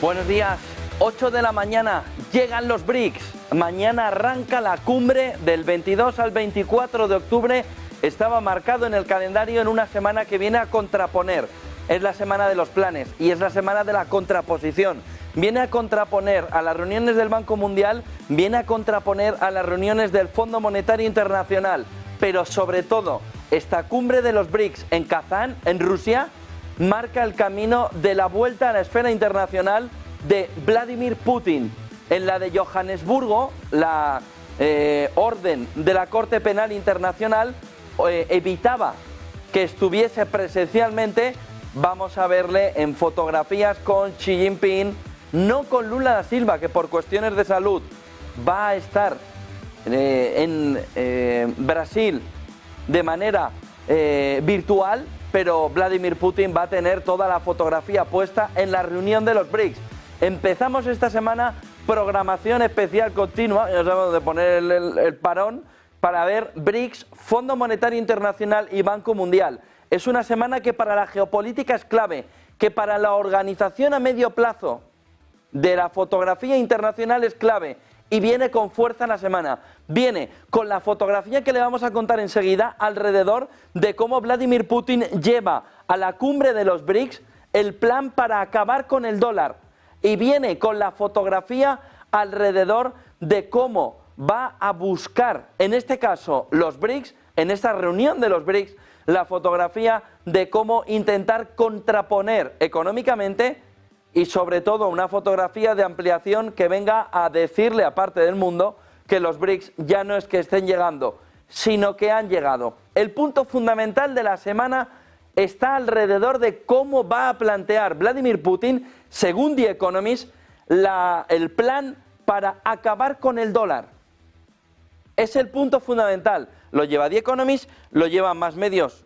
Buenos días, 8 de la mañana, llegan los BRICS. Mañana arranca la cumbre del 22 al 24 de octubre. Estaba marcado en el calendario en una semana que viene a contraponer. Es la semana de los planes y es la semana de la contraposición. Viene a contraponer a las reuniones del Banco Mundial, viene a contraponer a las reuniones del Fondo Monetario Internacional. Pero sobre todo, esta cumbre de los BRICS en Kazán, en Rusia, marca el camino de la vuelta a la esfera internacional de Vladimir Putin. En la de Johannesburgo, la orden de la Corte Penal Internacional evitaba que estuviese presencialmente. Vamos a verle en fotografías con Xi Jinping, no con Lula da Silva, que por cuestiones de salud va a estar en Brasil de manera virtual, pero Vladimir Putin va a tener toda la fotografía puesta en la reunión de los BRICS. Empezamos esta semana programación especial continua, ya sabemos dónde poner el parón, para ver BRICS, Fondo Monetario Internacional y Banco Mundial. Es una semana que para la geopolítica es clave, que para la organización a medio plazo de la fotografía internacional es clave. Y viene con fuerza en la semana. Viene con la fotografía que le vamos a contar enseguida alrededor de cómo Vladimir Putin lleva a la cumbre de los BRICS el plan para acabar con el dólar. Y viene con la fotografía alrededor de cómo va a buscar, en este caso los BRICS, en esta reunión de los BRICS, la fotografía de cómo intentar contraponer económicamente y sobre todo una fotografía de ampliación que venga a decirle a parte del mundo que los BRICS ya no es que estén llegando, sino que han llegado. El punto fundamental de la semana está alrededor de cómo va a plantear Vladimir Putin, según The Economist, el plan para acabar con el dólar. Es el punto fundamental. Lo lleva The Economist, lo llevan más medios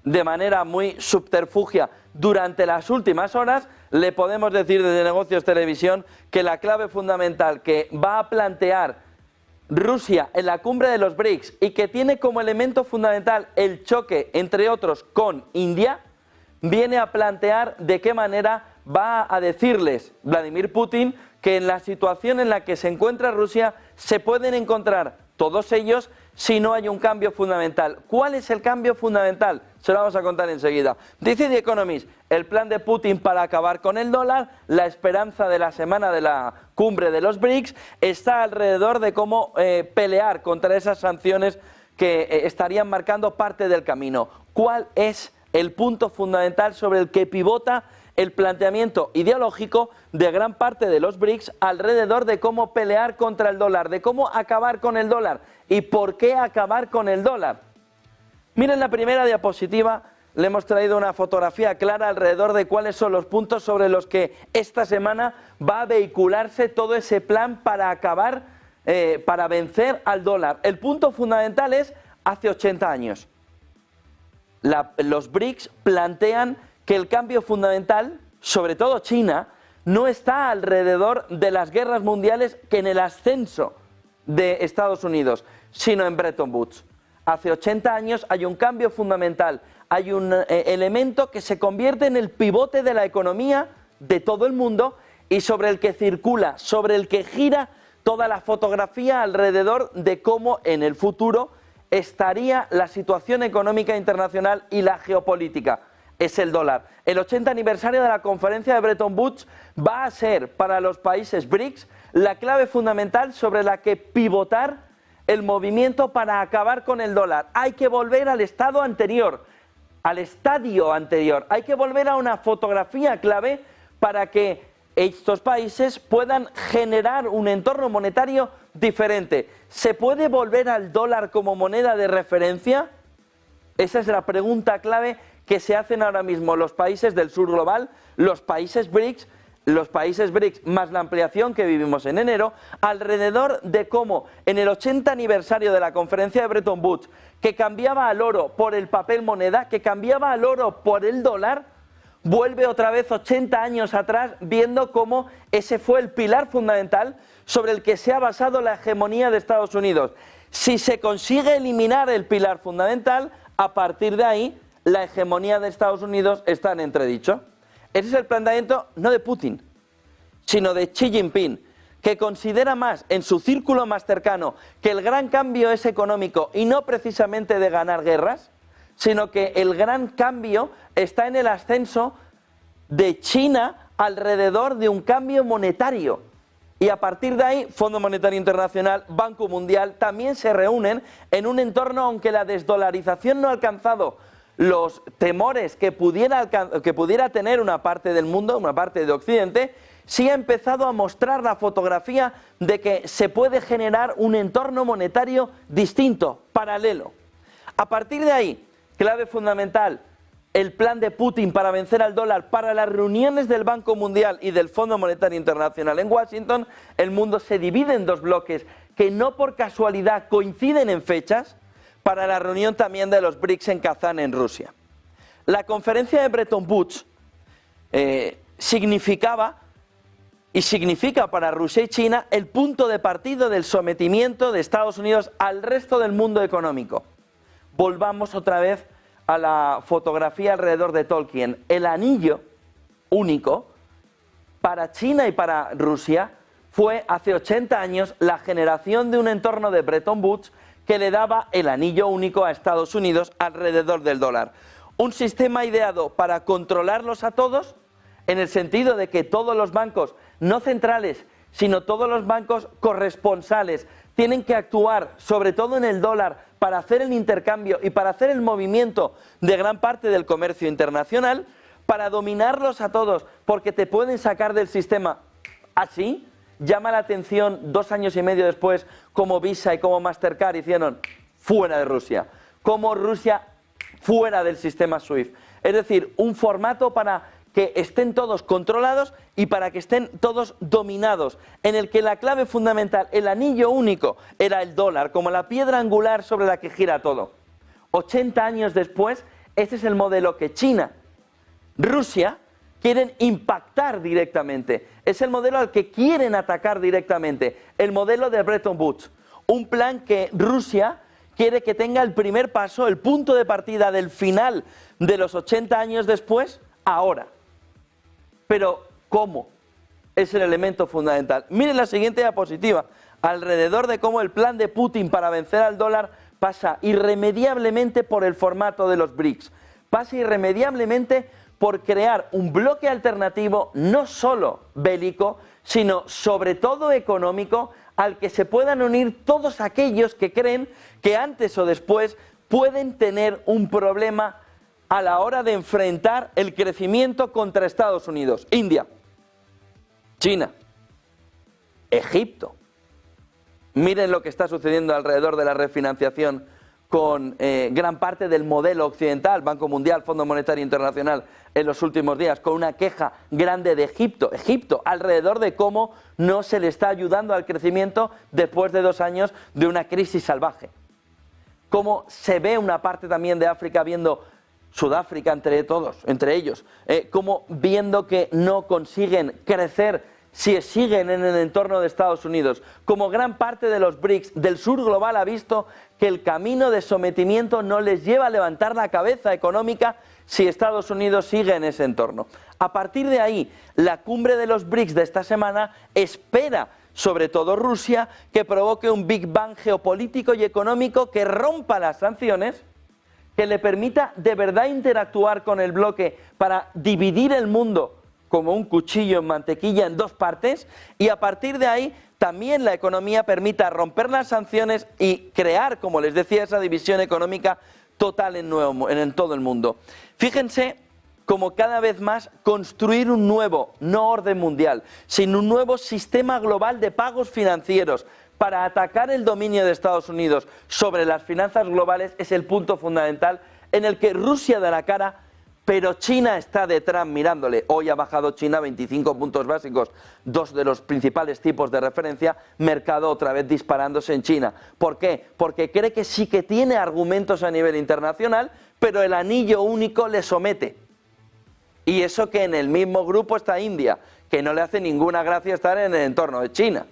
de manera muy subterfugia durante las últimas horas. Le podemos decir desde Negocios Televisión que la clave fundamental que va a plantear Rusia en la cumbre de los BRICS y que tiene como elemento fundamental el choque, entre otros, con India, viene a plantear de qué manera va a decirles Vladimir Putin que en la situación en la que se encuentra Rusia se pueden encontrar todos ellos si no hay un cambio fundamental. ¿Cuál es el cambio fundamental? Se lo vamos a contar enseguida. Dice The Economist, el plan de Putin para acabar con el dólar, la esperanza de la semana de la cumbre de los BRICS, está alrededor de cómo pelear contra esas sanciones que estarían marcando parte del camino. ¿Cuál es el punto fundamental sobre el que pivota el planteamiento ideológico de gran parte de los BRICS alrededor de cómo pelear contra el dólar, de cómo acabar con el dólar? ¿Y por qué acabar con el dólar? Miren la primera diapositiva, le hemos traído una fotografía clara alrededor de cuáles son los puntos sobre los que esta semana va a vehicularse todo ese plan para acabar, para vencer al dólar. El punto fundamental es hace 80 años. Los BRICS plantean que el cambio fundamental, sobre todo China, no está alrededor de las guerras mundiales que en el ascenso de Estados Unidos, sino en Bretton Woods. Hace 80 años hay un cambio fundamental, hay un elemento que se convierte en el pivote de la economía de todo el mundo y sobre el que circula, sobre el que gira toda la fotografía alrededor de cómo en el futuro estaría la situación económica internacional y la geopolítica. Es el dólar. El 80 aniversario de la conferencia de Bretton Woods va a ser para los países BRICS la clave fundamental sobre la que pivotar el movimiento para acabar con el dólar. Hay que volver al estado anterior, al estadio anterior. Hay que volver a una fotografía clave para que estos países puedan generar un entorno monetario diferente. ¿Se puede volver al dólar como moneda de referencia? Esa es la pregunta clave que se hacen ahora mismo los países del sur global, los países BRICS más la ampliación que vivimos en enero, alrededor de cómo en el 80 aniversario de la conferencia de Bretton Woods, que cambiaba al oro por el papel moneda, que cambiaba al oro por el dólar, vuelve otra vez 80 años atrás, viendo cómo ese fue el pilar fundamental sobre el que se ha basado la hegemonía de Estados Unidos. Si se consigue eliminar el pilar fundamental, a partir de ahí la hegemonía de Estados Unidos está en entredicho. Ese es el planteamiento no de Putin, sino de Xi Jinping, que considera más en su círculo más cercano que el gran cambio es económico y no precisamente de ganar guerras, sino que el gran cambio está en el ascenso de China alrededor de un cambio monetario. Y a partir de ahí, Fondo Monetario Internacional, Banco Mundial, también se reúnen en un entorno, aunque la desdolarización no ha alcanzado los temores que pudiera tener una parte del mundo, una parte de Occidente, sí ha empezado a mostrar la fotografía de que se puede generar un entorno monetario distinto, paralelo. A partir de ahí, clave fundamental, el plan de Putin para vencer al dólar. Para las reuniones del Banco Mundial y del Fondo Monetario Internacional en Washington, el mundo se divide en dos bloques que no por casualidad coinciden en fechas para la reunión también de los BRICS en Kazán, en Rusia. La conferencia de Bretton Woods significaba y significa para Rusia y China el punto de partida del sometimiento de Estados Unidos al resto del mundo económico. Volvamos otra vez a la fotografía alrededor de Tolkien. El anillo único para China y para Rusia fue hace 80 años la generación de un entorno de Bretton Woods que le daba el anillo único a Estados Unidos alrededor del dólar. Un sistema ideado para controlarlos a todos, en el sentido de que todos los bancos, no centrales, sino todos los bancos corresponsales, tienen que actuar, sobre todo en el dólar, para hacer el intercambio y para hacer el movimiento de gran parte del comercio internacional, para dominarlos a todos, porque te pueden sacar del sistema así. Llama la atención 2 años y medio después como Visa y como Mastercard hicieron fuera de Rusia, como Rusia fuera del sistema SWIFT. Es decir, un formato para que estén todos controlados y para que estén todos dominados, en el que la clave fundamental, el anillo único, era el dólar, como la piedra angular sobre la que gira todo. 80 años después, este es el modelo que China, Rusia, quieren impactar directamente. Es el modelo al que quieren atacar directamente, el modelo de Bretton Woods. Un plan que Rusia quiere que tenga el primer paso, el punto de partida del final de los 80 años después, ahora. Pero, ¿cómo? Es el elemento fundamental. Miren la siguiente diapositiva, alrededor de cómo el plan de Putin para vencer al dólar pasa irremediablemente por el formato de los BRICS. Pasa irremediablemente por crear un bloque alternativo, no solo bélico, sino sobre todo económico, al que se puedan unir todos aquellos que creen que antes o después pueden tener un problema a la hora de enfrentar el crecimiento contra Estados Unidos. India, China, Egipto. Miren lo que está sucediendo alrededor de la refinanciación con gran parte del modelo occidental, Banco Mundial, Fondo Monetario Internacional, en los últimos días, con una queja grande de Egipto, alrededor de cómo no se le está ayudando al crecimiento después de 2 años de una crisis salvaje. Cómo se ve una parte también de África viendo Sudáfrica entre ellos, como viendo que no consiguen crecer si siguen en el entorno de Estados Unidos, como gran parte de los BRICS del sur global ha visto que el camino de sometimiento no les lleva a levantar la cabeza económica si Estados Unidos sigue en ese entorno. A partir de ahí, la cumbre de los BRICS de esta semana espera, sobre todo Rusia, que provoque un Big Bang geopolítico y económico que rompa las sanciones, que le permita de verdad interactuar con el bloque para dividir el mundo como un cuchillo en mantequilla en 2 partes, y a partir de ahí también la economía permita romper las sanciones y crear, como les decía, esa división económica total en todo el mundo. Fíjense cómo cada vez más construir un nuevo, no orden mundial, sino un nuevo sistema global de pagos financieros, para atacar el dominio de Estados Unidos sobre las finanzas globales es el punto fundamental en el que Rusia da la cara, pero China está detrás mirándole. Hoy ha bajado China 25 puntos básicos, 2 de los principales tipos de referencia, mercado otra vez disparándose en China. ¿Por qué? Porque cree que sí que tiene argumentos a nivel internacional, pero el anillo único le somete. Y eso que en el mismo grupo está India, que no le hace ninguna gracia estar en el entorno de China.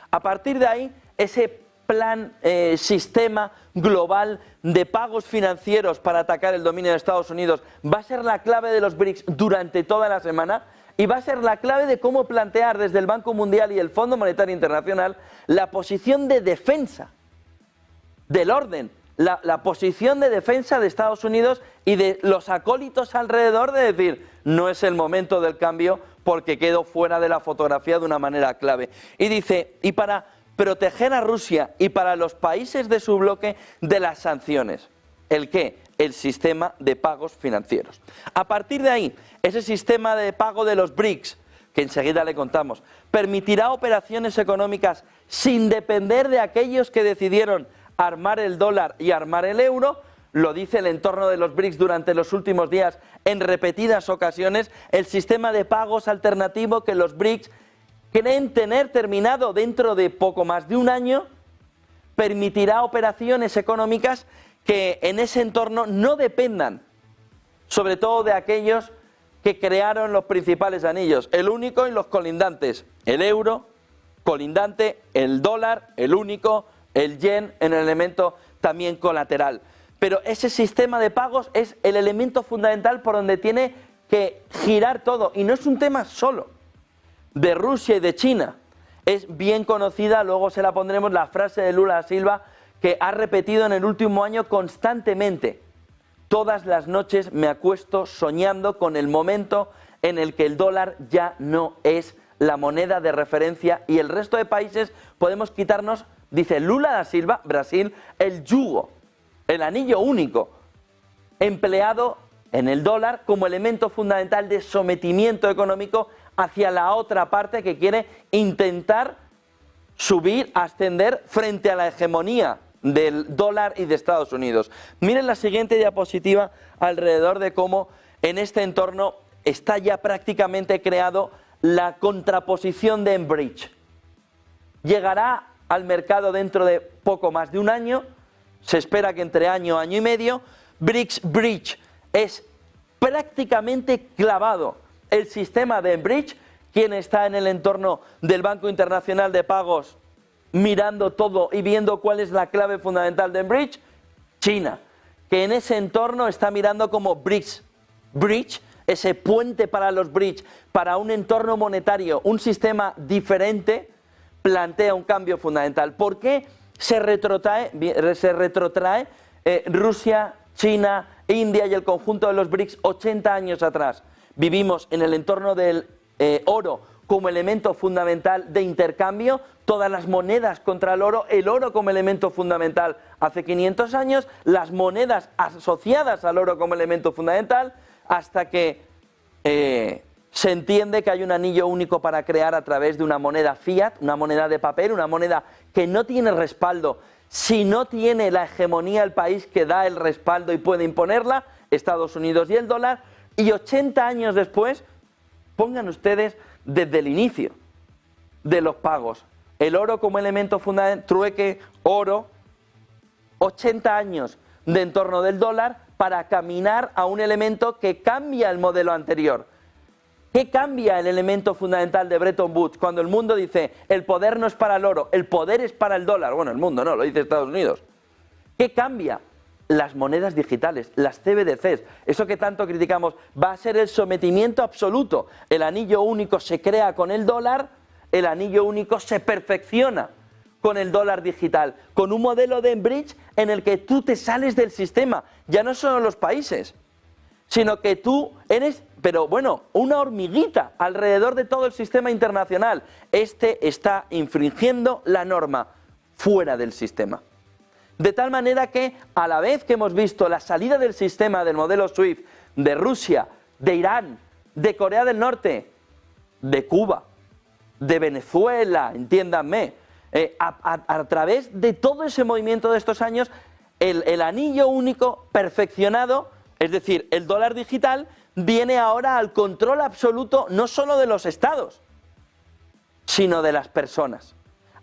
A partir de ahí, ese plan, sistema global de pagos financieros para atacar el dominio de Estados Unidos va a ser la clave de los BRICS durante toda la semana. y va a ser la clave de cómo plantear desde el Banco Mundial y el Fondo Monetario Internacional la posición de defensa del orden, la posición de defensa de Estados Unidos y de los acólitos alrededor, de decir, no es el momento del cambio porque quedo fuera de la fotografía de una manera clave. Y dice, y para proteger a Rusia y para los países de su bloque de las sanciones. ¿El qué? El sistema de pagos financieros. A partir de ahí, ese sistema de pago de los BRICS, que enseguida le contamos, permitirá operaciones económicas sin depender de aquellos que decidieron armar el dólar y armar el euro. Lo dice el entorno de los BRICS durante los últimos días en repetidas ocasiones. El sistema de pagos alternativo que los BRICS creen tener terminado dentro de poco más de un año permitirá operaciones económicas que en ese entorno no dependan, sobre todo de aquellos que crearon los principales anillos, el único y los colindantes, el euro, colindante, el dólar, el único, el yen en el elemento también colateral. Pero ese sistema de pagos es el elemento fundamental por donde tiene que girar todo, y no es un tema solo de Rusia y de China. Es bien conocida, luego se la pondremos, la frase de Lula da Silva, que ha repetido en el último año constantemente. Todas las noches me acuesto soñando con el momento en el que el dólar ya no es la moneda de referencia y el resto de países podemos quitarnos, dice Lula da Silva, Brasil, el yugo, el anillo único, empleado en el dólar como elemento fundamental de sometimiento económico hacia la otra parte que quiere intentar subir, ascender frente a la hegemonía del dólar y de Estados Unidos. Miren la siguiente diapositiva alrededor de cómo en este entorno está ya prácticamente creado la contraposición de Enbridge. Llegará al mercado dentro de poco más de un año, se espera que entre año y medio. Bridge es prácticamente clavado el sistema de Enbridge. ¿Quién está en el entorno del Banco Internacional de Pagos mirando todo y viendo cuál es la clave fundamental de Enbridge? China, que en ese entorno está mirando como Bridge, ese puente para los bridge, para un entorno monetario, un sistema diferente, plantea un cambio fundamental. ¿Por qué se retrotrae Rusia, China, India y el conjunto de los BRICS 80 años atrás? Vivimos en el entorno del oro como elemento fundamental de intercambio, todas las monedas contra el oro como elemento fundamental hace 500 años, las monedas asociadas al oro como elemento fundamental, hasta que se entiende que hay un anillo único para crear a través de una moneda fiat, una moneda de papel, una moneda que no tiene respaldo. Si no tiene la hegemonía el país que da el respaldo y puede imponerla, Estados Unidos y el dólar, y 80 años después, pongan ustedes desde el inicio de los pagos, el oro como elemento fundamental, trueque, oro, 80 años de entorno del dólar para caminar a un elemento que cambia el modelo anterior. ¿Qué cambia el elemento fundamental de Bretton Woods? Cuando el mundo dice, el poder no es para el oro, el poder es para el dólar. Bueno, el mundo no, lo dice Estados Unidos. ¿Qué cambia? Las monedas digitales, las CBDCs, eso que tanto criticamos, va a ser el sometimiento absoluto. El anillo único se crea con el dólar, el anillo único se perfecciona con el dólar digital, con un modelo de Enbridge en el que tú te sales del sistema, ya no solo los países, sino que tú eres, pero bueno, una hormiguita alrededor de todo el sistema internacional. Este está infringiendo la norma fuera del sistema. De tal manera que, a la vez que hemos visto la salida del sistema del modelo SWIFT de Rusia, de Irán, de Corea del Norte, de Cuba, de Venezuela, entiéndanme, a través de todo ese movimiento de estos años, el anillo único perfeccionado, es decir, el dólar digital, viene ahora al control absoluto no solo de los estados, sino de las personas,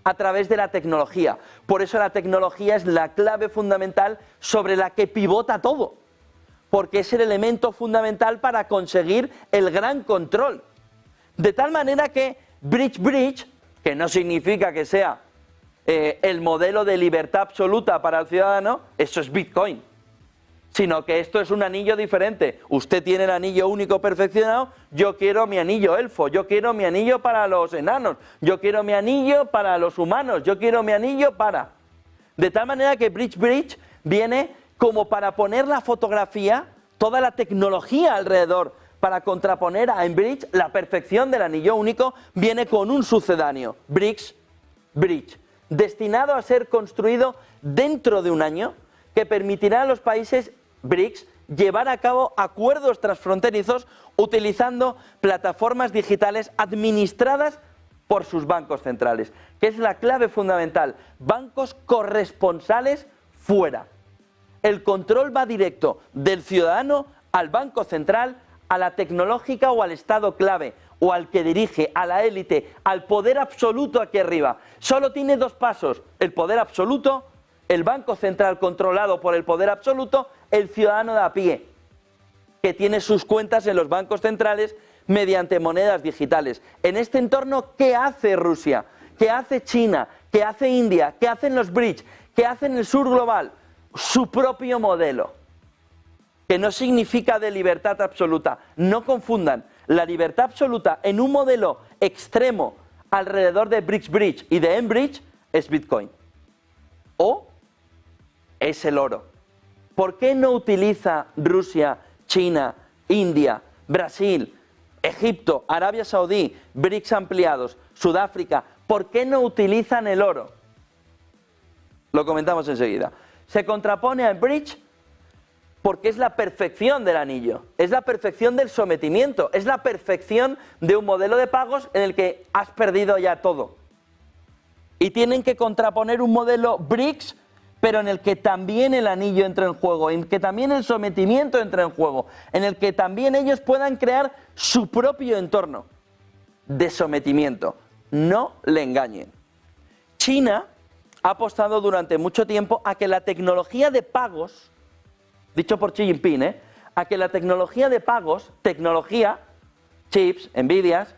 a través de la tecnología. Por eso la tecnología es la clave fundamental sobre la que pivota todo, porque es el elemento fundamental para conseguir el gran control. De tal manera que Bridge, que no significa que sea el modelo de libertad absoluta para el ciudadano, eso es Bitcoin. sino que esto es un anillo diferente. Usted tiene el anillo único perfeccionado, yo quiero mi anillo elfo, yo quiero mi anillo para los enanos, yo quiero mi anillo para los humanos, yo quiero mi anillo para... De tal manera que Bridge viene como para poner la fotografía, toda la tecnología alrededor, para contraponer a Enbridge la perfección del anillo único, viene con un sucedáneo, Bridge, destinado a ser construido dentro de un año, que permitirá a los países BRICS llevar a cabo acuerdos transfronterizos utilizando plataformas digitales administradas por sus bancos centrales, que es la clave fundamental. Bancos corresponsales fuera. El control va directo del ciudadano al banco central, a la tecnológica o al estado clave, o al que dirige, a la élite, al poder absoluto aquí arriba. Solo tiene dos pasos: el poder absoluto, el banco central controlado por el poder absoluto, el ciudadano de a pie, que tiene sus cuentas en los bancos centrales mediante monedas digitales. En este entorno, ¿qué hace Rusia? ¿Qué hace China? ¿Qué hace India? ¿Qué hacen los BRICS? ¿Qué hacen el sur global? Su propio modelo, que no significa de libertad absoluta. No confundan la libertad absoluta en un modelo extremo alrededor de Bridge y de Enbridge es Bitcoin. O es el oro. ¿Por qué no utiliza Rusia, China, India, Brasil, Egipto, Arabia Saudí, BRICS ampliados, Sudáfrica? ¿Por qué no utilizan el oro? Lo comentamos enseguida. Se contrapone a Bridge porque es la perfección del anillo, es la perfección del sometimiento, es la perfección de un modelo de pagos en el que has perdido ya todo. Y tienen que contraponer un modelo BRICS, pero en el que también el anillo entra en juego, en el que también el sometimiento entra en juego, en el que también ellos puedan crear su propio entorno de sometimiento. No le engañen. China ha apostado durante mucho tiempo a que la tecnología de pagos, dicho por Xi Jinping, a que la tecnología de pagos, chips, Nvidias,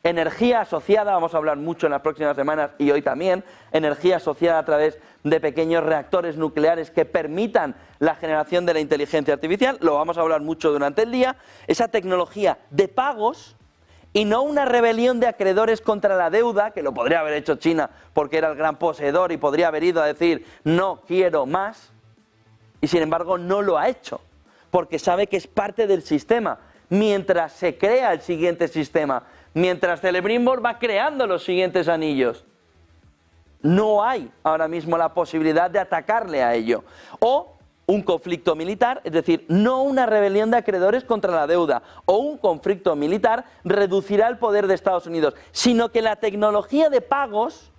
energía asociada, vamos a hablar mucho en las próximas semanas y hoy también, energía asociada a través de pequeños reactores nucleares que permitan la generación de la inteligencia artificial, lo vamos a hablar mucho durante el día, esa tecnología de pagos y no una rebelión de acreedores contra la deuda, que lo podría haber hecho China porque era el gran poseedor y podría haber ido a decir no quiero más, y sin embargo no lo ha hecho, porque sabe que es parte del sistema, mientras se crea el siguiente sistema, mientras Celebrimbor va creando los siguientes anillos. No hay ahora mismo la posibilidad de atacarle a ello. O un conflicto militar, es decir, no una rebelión de acreedores contra la deuda, o un conflicto militar reducirá el poder de Estados Unidos, sino que la tecnología de pagos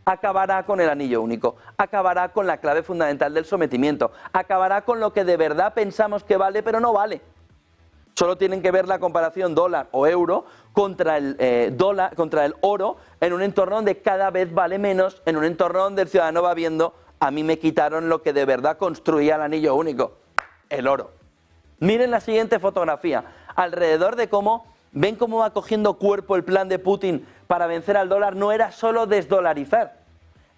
acabará con el anillo único, acabará con la clave fundamental del sometimiento, acabará con lo que de verdad pensamos que vale, pero no vale. Solo tienen que ver la comparación dólar o euro contra el oro en un entorno donde cada vez vale menos, en un entorno donde el ciudadano va viendo: a mí me quitaron lo que de verdad construía el anillo único, el oro. Miren la siguiente fotografía, alrededor de cómo, ven cómo va cogiendo cuerpo el plan de Putin para vencer al dólar. No era solo desdolarizar,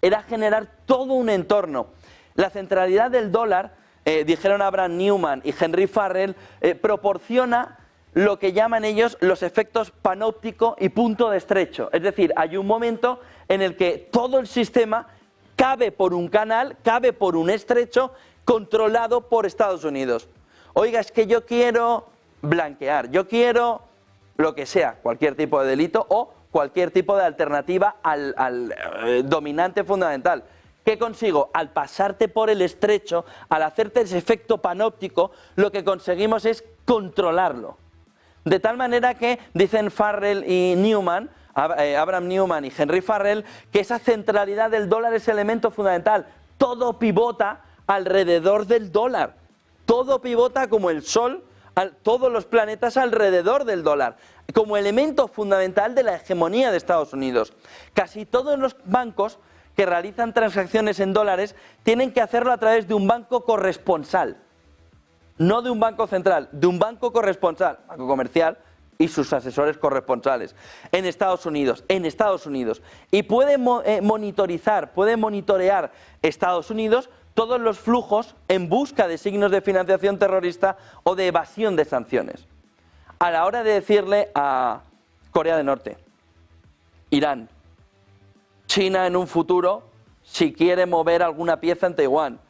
era generar todo un entorno. La centralidad del dólar, dijeron Abraham Newman y Henry Farrell, proporciona lo que llaman ellos los efectos panóptico y punto de estrecho. Es decir, hay un momento en el que todo el sistema cabe por un canal, cabe por un estrecho controlado por Estados Unidos. Oiga, es que yo quiero blanquear, yo quiero lo que sea, cualquier tipo de delito o cualquier tipo de alternativa al dominante fundamental. ¿Qué consigo? Al pasarte por el estrecho, al hacerte ese efecto panóptico, lo que conseguimos es controlarlo. De tal manera que, dicen Farrell y Newman, Abraham Newman y Henry Farrell, que esa centralidad del dólar es elemento fundamental. Todo pivota alrededor del dólar. Todo pivota como el sol, todos los planetas alrededor del dólar, como elemento fundamental de la hegemonía de Estados Unidos. Casi todos los bancos que realizan transacciones en dólares tienen que hacerlo a través de un banco corresponsal. No de un banco central, de un banco corresponsal, banco comercial y sus asesores corresponsales en Estados Unidos. Y puede monitorear Estados Unidos todos los flujos en busca de signos de financiación terrorista o de evasión de sanciones. A la hora de decirle a Corea del Norte, Irán, China en un futuro, si quiere mover alguna pieza en Taiwán,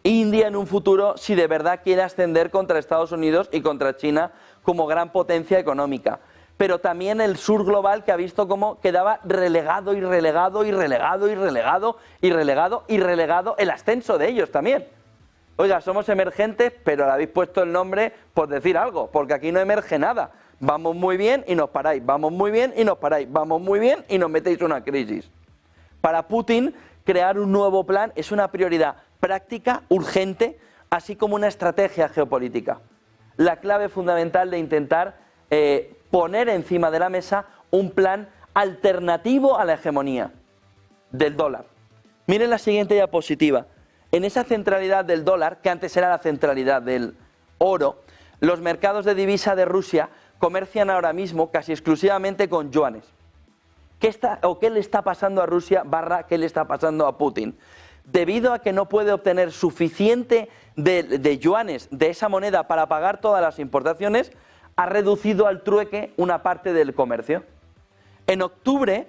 India en un futuro, si de verdad quiere ascender contra Estados Unidos y contra China como gran potencia económica. Pero también el sur global, que ha visto cómo quedaba relegado y relegado y relegado y relegado y relegado y relegado el ascenso de ellos también. Oiga, somos emergentes, pero le habéis puesto el nombre por decir algo, porque aquí no emerge nada. Vamos muy bien y nos paráis, vamos muy bien y nos paráis, vamos muy bien y nos metéis una crisis. Para Putin, crear un nuevo plan es una prioridad práctica, urgente, así como una estrategia geopolítica. La clave fundamental de intentar poner encima de la mesa un plan alternativo a la hegemonía del dólar. Miren la siguiente diapositiva. En esa centralidad del dólar, que antes era la centralidad del oro, los mercados de divisa de Rusia comercian ahora mismo casi exclusivamente con yuanes. ¿Qué le está pasando a Rusia / qué le está pasando a Putin? Debido a que no puede obtener suficiente de yuanes de esa moneda para pagar todas las importaciones, ha reducido al trueque una parte del comercio. En octubre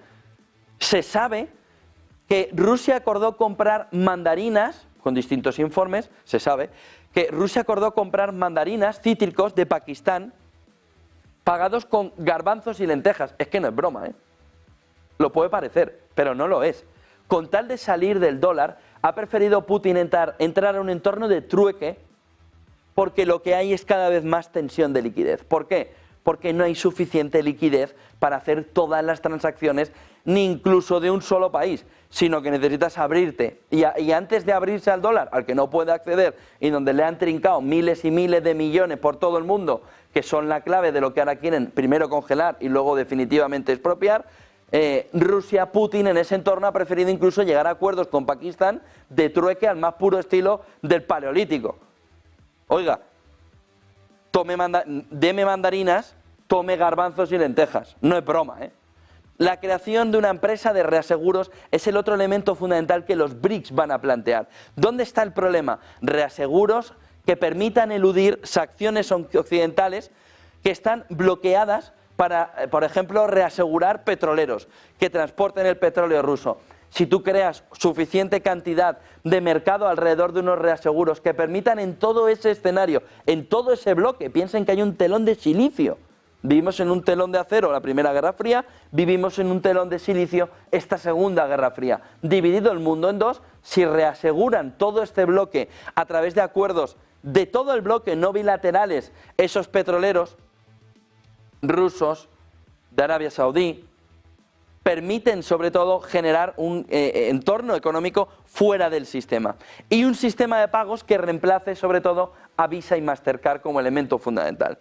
se sabe que Rusia acordó comprar mandarinas, con distintos informes, se sabe que Rusia acordó comprar mandarinas, cítricos de Pakistán, pagados con garbanzos y lentejas. Es que no es broma, ¿eh? Lo puede parecer, pero no lo es. Con tal de salir del dólar, ha preferido Putin entrar a un entorno de trueque, porque lo que hay es cada vez más tensión de liquidez. ¿Por qué? Porque no hay suficiente liquidez para hacer todas las transacciones, ni incluso de un solo país, sino que necesitas abrirte. Y antes de abrirse al dólar, al que no puede acceder, y donde le han trincado miles y miles de millones por todo el mundo, que son la clave de lo que ahora quieren primero congelar y luego definitivamente expropiar, Rusia, Putin en ese entorno ha preferido incluso llegar a acuerdos con Pakistán de trueque al más puro estilo del Paleolítico. Oiga, deme mandarinas, tome garbanzos y lentejas. No es broma, ¿eh? La creación de una empresa de reaseguros es el otro elemento fundamental que los BRICS van a plantear. ¿Dónde está el problema? Reaseguros que permitan eludir sanciones occidentales que están bloqueadas para, por ejemplo, reasegurar petroleros que transporten el petróleo ruso. Si tú creas suficiente cantidad de mercado alrededor de unos reaseguros que permitan en todo ese escenario, en todo ese bloque, piensen que hay un telón de silicio. Vivimos en un telón de acero la Primera Guerra Fría, vivimos en un telón de silicio esta Segunda Guerra Fría. Dividido el mundo en dos, si reaseguran todo este bloque a través de acuerdos de todo el bloque no bilaterales, esos petroleros rusos, de Arabia Saudí, permiten sobre todo generar un entorno económico fuera del sistema y un sistema de pagos que reemplace sobre todo a Visa y Mastercard como elemento fundamental.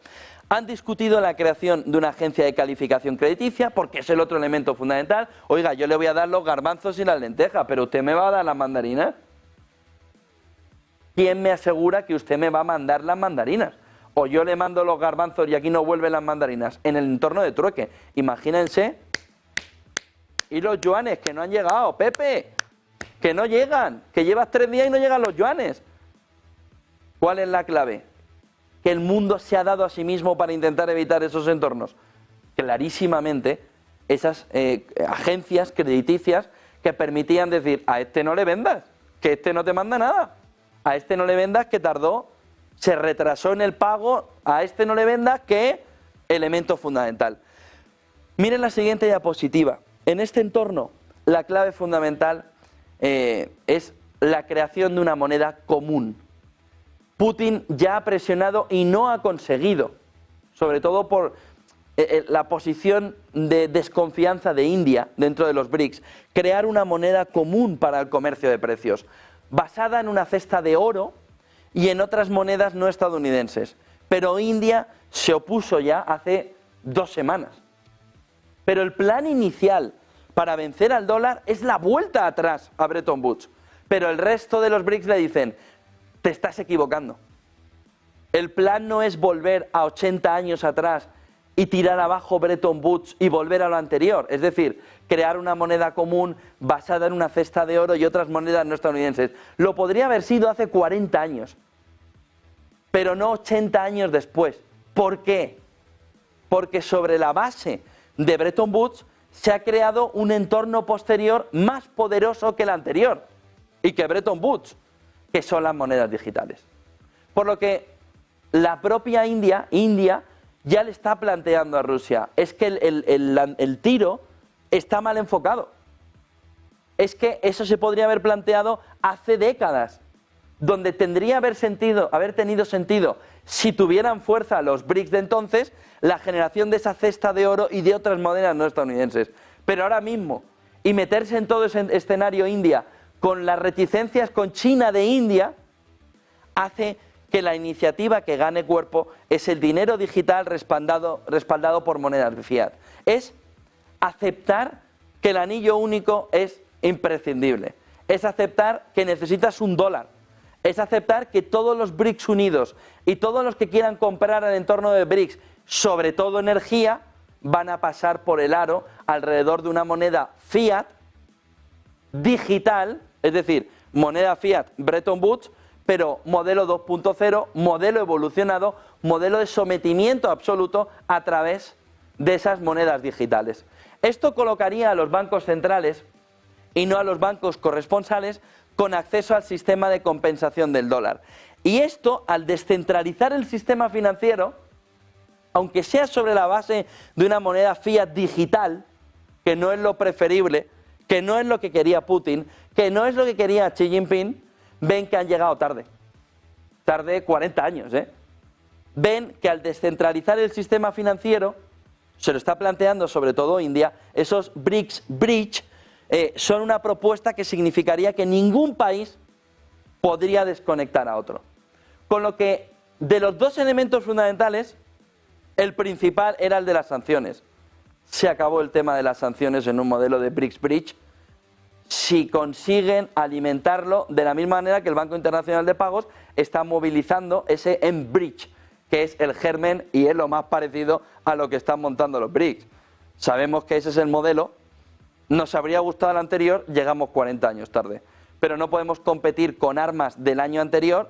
Han discutido la creación de una agencia de calificación crediticia porque es el otro elemento fundamental. Oiga, yo le voy a dar los garbanzos y las lentejas, pero ¿usted me va a dar las mandarinas? ¿Quién me asegura que usted me va a mandar las mandarinas? O yo le mando los garbanzos y aquí no vuelven las mandarinas. En el entorno de trueque, imagínense. Y los yuanes que no han llegado, Pepe, que no llegan, que llevas 3 días y no llegan los yuanes. ¿Cuál es la clave? Que el mundo se ha dado a sí mismo para intentar evitar esos entornos. Clarísimamente, esas agencias crediticias que permitían decir, a este no le vendas, que este no te manda nada. A este no le vendas, que tardó, se retrasó en el pago, a este no le vendas, que elemento fundamental. Miren la siguiente diapositiva. En este entorno, la clave fundamental es la creación de una moneda común. Putin ya ha presionado y no ha conseguido, sobre todo por la posición de desconfianza de India dentro de los BRICS, crear una moneda común para el comercio de precios, basada en una cesta de oro y en otras monedas no estadounidenses. Pero India se opuso ya hace 2 semanas. Pero el plan inicial para vencer al dólar es la vuelta atrás a Bretton Woods. Pero el resto de los BRICS le dicen, te estás equivocando. El plan no es volver a 80 años atrás y tirar abajo Bretton Woods y volver a lo anterior, es decir, crear una moneda común basada en una cesta de oro y otras monedas no estadounidenses. Lo podría haber sido hace 40 años, pero no 80 años después. ¿Por qué? Porque sobre la base de Bretton Woods se ha creado un entorno posterior más poderoso que el anterior y que Bretton Woods, que son las monedas digitales. Por lo que la propia India ya le está planteando a Rusia, es que el tiro está mal enfocado. Es que eso se podría haber planteado hace décadas, donde tendría haber tenido sentido, si tuvieran fuerza los BRICS de entonces, la generación de esa cesta de oro y de otras monedas no estadounidenses. Pero ahora mismo, y meterse en todo ese escenario India, con las reticencias con China de India, hace que la iniciativa que gane cuerpo es el dinero digital respaldado por monedas de fiat. Es aceptar que el anillo único es imprescindible. Es aceptar que necesitas un dólar. Es aceptar que todos los BRICS unidos y todos los que quieran comprar al entorno de BRICS, sobre todo energía, van a pasar por el aro alrededor de una moneda fiat digital, es decir, moneda fiat Bretton Woods, pero modelo 2.0, modelo evolucionado, modelo de sometimiento absoluto a través de esas monedas digitales. Esto colocaría a los bancos centrales y no a los bancos corresponsales con acceso al sistema de compensación del dólar. Y esto, al descentralizar el sistema financiero, aunque sea sobre la base de una moneda fiat digital, que no es lo preferible, que no es lo que quería Putin, que no es lo que quería Xi Jinping, ven que han llegado tarde. Tarde 40 años, ¿eh? Ven que al descentralizar el sistema financiero, se lo está planteando sobre todo India, esos BRICS Bridge son una propuesta que significaría que ningún país podría desconectar a otro. Con lo que, de los dos elementos fundamentales, el principal era el de las sanciones. Se acabó el tema de las sanciones en un modelo de BRICS Bridge, si consiguen alimentarlo de la misma manera que el Banco Internacional de Pagos está movilizando ese M-Bridge, que es el germen y es lo más parecido a lo que están montando los BRICS. Sabemos que ese es el modelo, nos habría gustado el anterior, llegamos 40 años tarde. Pero no podemos competir con armas del año anterior,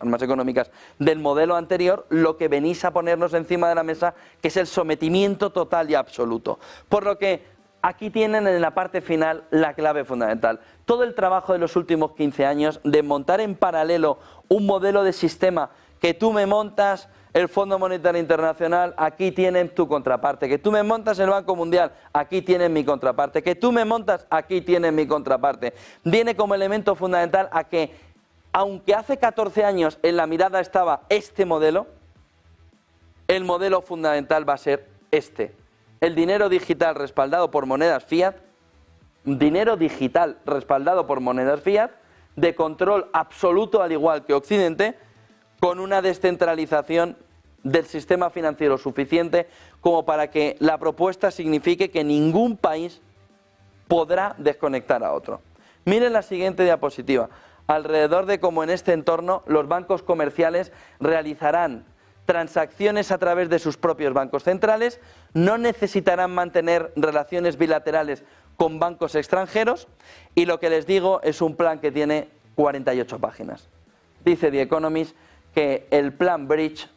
armas económicas del modelo anterior, lo que venís a ponernos encima de la mesa, que es el sometimiento total y absoluto. Por lo que aquí tienen en la parte final la clave fundamental. Todo el trabajo de los últimos 15 años de montar en paralelo un modelo de sistema que tú me montas el Fondo Monetario Internacional, aquí tienen tu contraparte, que tú me montas el Banco Mundial, aquí tienen mi contraparte, que tú me montas, aquí tienen mi contraparte. Viene como elemento fundamental a que, aunque hace 14 años en la mirada estaba este modelo, el modelo fundamental va a ser este. El dinero digital respaldado por monedas fiat, dinero digital respaldado por monedas fiat, de control absoluto al igual que Occidente, con una descentralización del sistema financiero suficiente como para que la propuesta signifique que ningún país podrá desconectar a otro. Miren la siguiente diapositiva. Alrededor de cómo en este entorno los bancos comerciales realizarán transacciones a través de sus propios bancos centrales, no necesitarán mantener relaciones bilaterales con bancos extranjeros y lo que les digo es un plan que tiene 48 páginas. Dice The Economist que el plan BRICS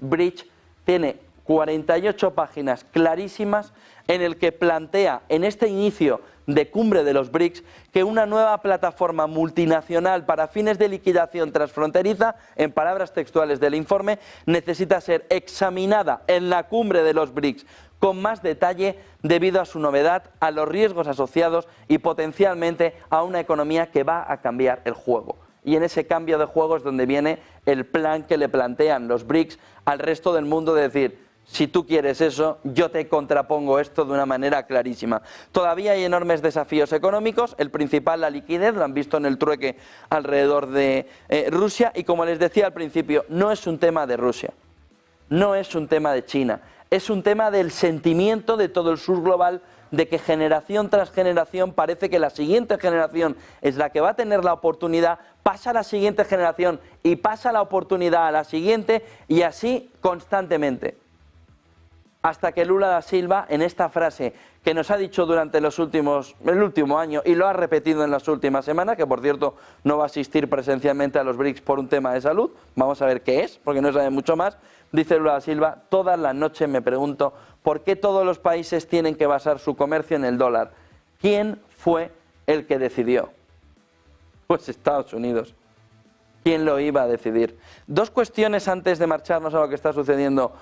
Bridge, tiene 48 páginas clarísimas en el que plantea en este inicio de cumbre de los BRICS que una nueva plataforma multinacional para fines de liquidación transfronteriza, en palabras textuales del informe, necesita ser examinada en la cumbre de los BRICS con más detalle debido a su novedad, a los riesgos asociados y potencialmente a una economía que va a cambiar el juego. Y en ese cambio de juego es donde viene el plan que le plantean los BRICS al resto del mundo de decir, si tú quieres eso, yo te contrapongo esto de una manera clarísima. Todavía hay enormes desafíos económicos, el principal la liquidez, lo han visto en el trueque alrededor de Rusia y como les decía al principio, no es un tema de Rusia, no es un tema de China, es un tema del sentimiento de todo el sur global de que generación tras generación parece que la siguiente generación es la que va a tener la oportunidad, pasa a la siguiente generación y pasa la oportunidad a la siguiente y así constantemente. hasta que Lula da Silva, en esta frase que nos ha dicho durante el último año y lo ha repetido en las últimas semanas, que por cierto no va a asistir presencialmente a los BRICS por un tema de salud, vamos a ver qué es, porque no sabe mucho más, dice Lula da Silva: todas las noches me pregunto por qué todos los países tienen que basar su comercio en el dólar. ¿Quién fue el que decidió? Pues Estados Unidos. ¿Quién lo iba a decidir? Dos cuestiones antes de marcharnos a lo que está sucediendo